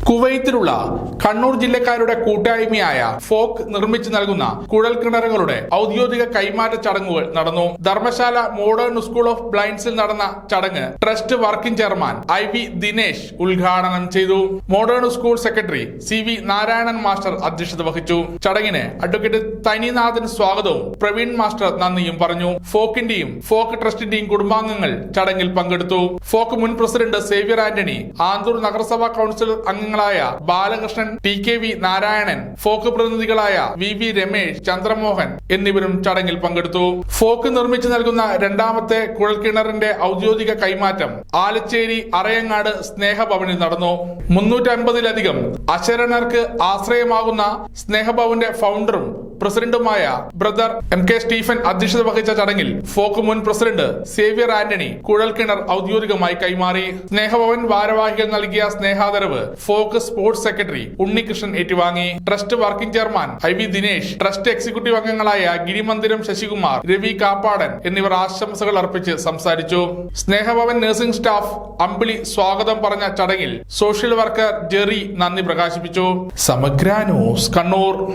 കുവൈത്തിലുള്ള കണ്ണൂർ ജില്ലക്കാരുടെ കൂട്ടായ്മയായ ഫോക്ക് നിർമ്മിച്ചു നൽകുന്ന കുഴൽ കിണറുകളുടെ ഔദ്യോഗിക കൈമാറ്റ ചടങ്ങുകൾ നടന്നു. ധർമ്മശാല മോഡേൺ സ്കൂൾ ഓഫ് ബ്ലൈൻഡ്സിൽ നടന്ന ചടങ്ങ് trust working chairman IV Dinesh ഉദ്ഘാടനം ചെയ്തു. Modern school secretary CV Narayanan master അധ്യക്ഷത വഹിച്ചു. ചടങ്ങിന് അഡ്വക്കേറ്റ് തനിനാഥൻ സ്വാഗതവും പ്രവീൺ മാസ്റ്റർ നന്ദിയും പറഞ്ഞു. ഫോക്കിന്റെയും ഫോക്ക് ട്രസ്റ്റിന്റെയും കുടുംബാംഗങ്ങൾ ചടങ്ങിൽ പങ്കെടുത്തു. ഫോക്ക് മുൻ പ്രസിഡന്റ് സേവ്യർ ആന്റണി, ആന്തൂർ നഗരസഭാ കൗൺസിലർ അംഗങ്ങളായ ബാലകൃഷ്ണൻ, TKV നാരായണൻ, ഫോക്ക് പ്രതിനിധികളായ VV രമേശ്, ചന്ദ്രമോഹൻ എന്നിവരും ചടങ്ങിൽ പങ്കെടുത്തു. ഫോക്ക് നിർമ്മിച്ചു നൽകുന്ന രണ്ടാമത്തെ കുഴൽക്കിണറിന്റെ ഔദ്യോഗിക കൈമാറ്റം ആലച്ചേരി അറയങ്ങാട് സ്നേഹഭവനിൽ നടന്നു. 350-ലധികം അശരണർക്ക് ആശ്രയമാകുന്ന സ്നേഹഭവന്റെ ഫൗണ്ടറും പ്രസിഡന്റുമായ ബ്രദർ MK സ്റ്റീഫൻ അധ്യക്ഷത വഹിച്ച ചടങ്ങിൽ ഫോക്ക് മുൻ പ്രസിഡന്റ് സേവ്യർ ആന്റണി കുഴൽക്കിണർ ഔദ്യോഗികമായി കൈമാറി. സ്നേഹഭവൻ ഭാരവാഹികൾ നൽകിയ സ്നേഹാദരവ് ഫോക്ക് സ്പോർട്സ് സെക്രട്ടറി ഉണ്ണികൃഷ്ണൻ ഏറ്റുവാങ്ങി. Trust working chairman IV Dinesh, trust executive അംഗങ്ങളായ ഗിരിമന്ദിരം ശശികുമാർ, രവി കാപ്പാടൻ എന്നിവർ ആശംസകൾ അർപ്പിച്ച് സംസാരിച്ചു. സ്നേഹഭവൻ നഴ്സിംഗ് സ്റ്റാഫ് അമ്പിളി സ്വാഗതം പറഞ്ഞ ചടങ്ങിൽ സോഷ്യൽ വർക്കർ ജെറി നന്ദി പ്രകാശിപ്പിച്ചു. സമഗ്ര ന്യൂസ്, കണ്ണൂർ.